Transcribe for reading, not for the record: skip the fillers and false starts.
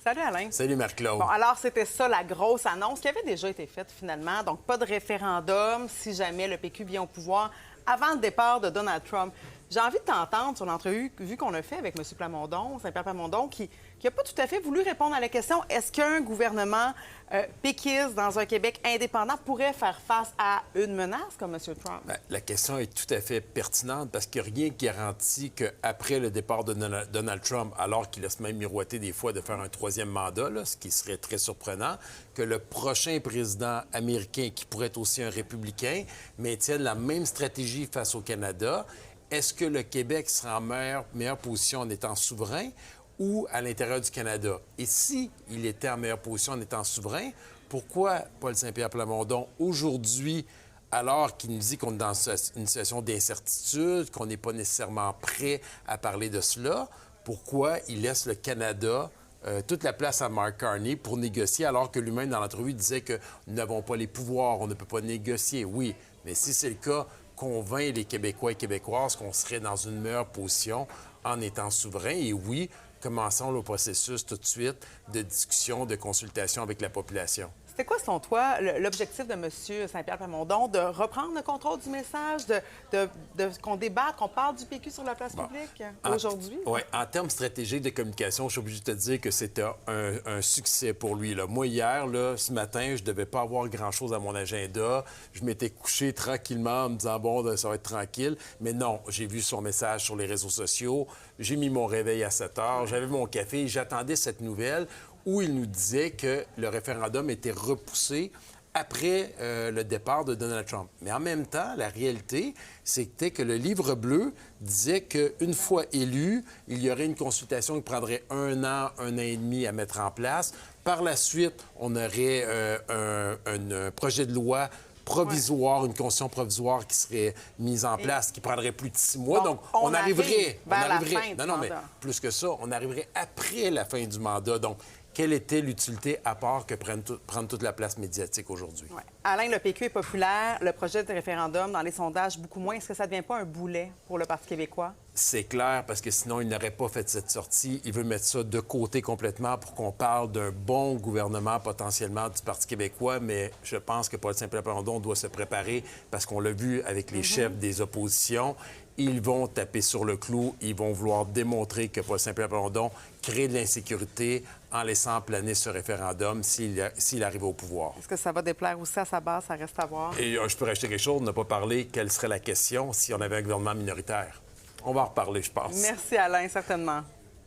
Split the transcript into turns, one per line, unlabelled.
Salut Alain.
Salut Marc-Claude.
Bon, alors c'était ça la grosse annonce qui avait déjà été faite finalement. Donc pas de référendum si jamais le PQ vient au pouvoir avant le départ de Donald Trump. J'ai envie de t'entendre sur l'entrevue qu'on a fait avec M. Plamondon, Saint-Pierre Plamondon, qui n'a pas tout à fait voulu répondre à la question est-ce qu'un gouvernement péquiste dans un Québec indépendant pourrait faire face à une menace comme M. Trump?
Bien, la question est tout à fait pertinente parce que rien ne garantit qu'après le départ de Donald Trump, alors qu'il laisse même miroiter des fois de faire un troisième mandat, là, ce qui serait très surprenant, que le prochain président américain, qui pourrait être aussi un républicain, maintienne la même stratégie face au Canada. Est-ce que le Québec sera en meilleure position en étant souverain ou à l'intérieur du Canada? Et si il était en meilleure position en étant souverain, pourquoi Paul Saint-Pierre Plamondon, aujourd'hui, alors qu'il nous dit qu'on est dans une situation d'incertitude, qu'on n'est pas nécessairement prêt à parler de cela, pourquoi il laisse le Canada toute la place à Mark Carney pour négocier, alors que lui-même, dans l'entrevue, disait que nous n'avons pas les pouvoirs, on ne peut pas négocier. Oui, mais si c'est le cas, convainc les Québécois et Québécoises qu'on serait dans une meilleure position en étant souverain. Et oui, commençons le processus tout de suite de discussion, de consultation avec la population.
C'était quoi, selon toi, l'objectif de M. Saint-Pierre Plamondon, de reprendre le contrôle du message, qu'on débatte, qu'on parle du PQ sur la place publique aujourd'hui?
Oui, en termes stratégiques de communication, je suis obligé de te dire que c'était un succès pour lui. Là. Moi, hier, là, ce matin, je ne devais pas avoir grand-chose à mon agenda. Je m'étais couché tranquillement en me disant, bon, ça va être tranquille. Mais non, j'ai vu son message sur les réseaux sociaux. J'ai mis mon réveil à 7 heures. J'avais mon café. J'attendais cette nouvelle où il nous disait que le référendum était repoussé après le départ de Donald Trump. Mais en même temps, la réalité, c'était que le livre bleu disait qu'une fois élu, il y aurait une consultation qui prendrait un an et demi à mettre en place. Par la suite, on aurait un projet de loi provisoire, une constitution provisoire qui serait mise en place, qui prendrait plus de 6 mois. Donc, on arriverait...
vers la fin du
non, mais plus que ça, on arriverait après la fin du mandat. Donc, quelle était l'utilité à part que prendre toute la place médiatique aujourd'hui?
Ouais. Alain, le PQ est populaire. Le projet de référendum, dans les sondages, beaucoup moins. Est-ce que ça ne devient pas un boulet pour le Parti québécois?
C'est clair, parce que sinon, il n'aurait pas fait cette sortie. Il veut mettre ça de côté complètement pour qu'on parle d'un bon gouvernement potentiellement du Parti québécois, mais je pense que Paul Saint-Pierre Plamondon doit se préparer parce qu'on l'a vu avec les chefs des oppositions. Ils vont taper sur le clou. Ils vont vouloir démontrer que Paul Saint-Pierre Plamondon crée de l'insécurité en laissant planer ce référendum s'il arrive au pouvoir.
Est-ce que ça va déplaire aussi à sa base? Ça reste à voir.
Et je peux rajouter quelque chose. On n'a pas parlé quelle serait la question si on avait un gouvernement minoritaire. On va en reparler, je pense.
Merci, Alain, certainement.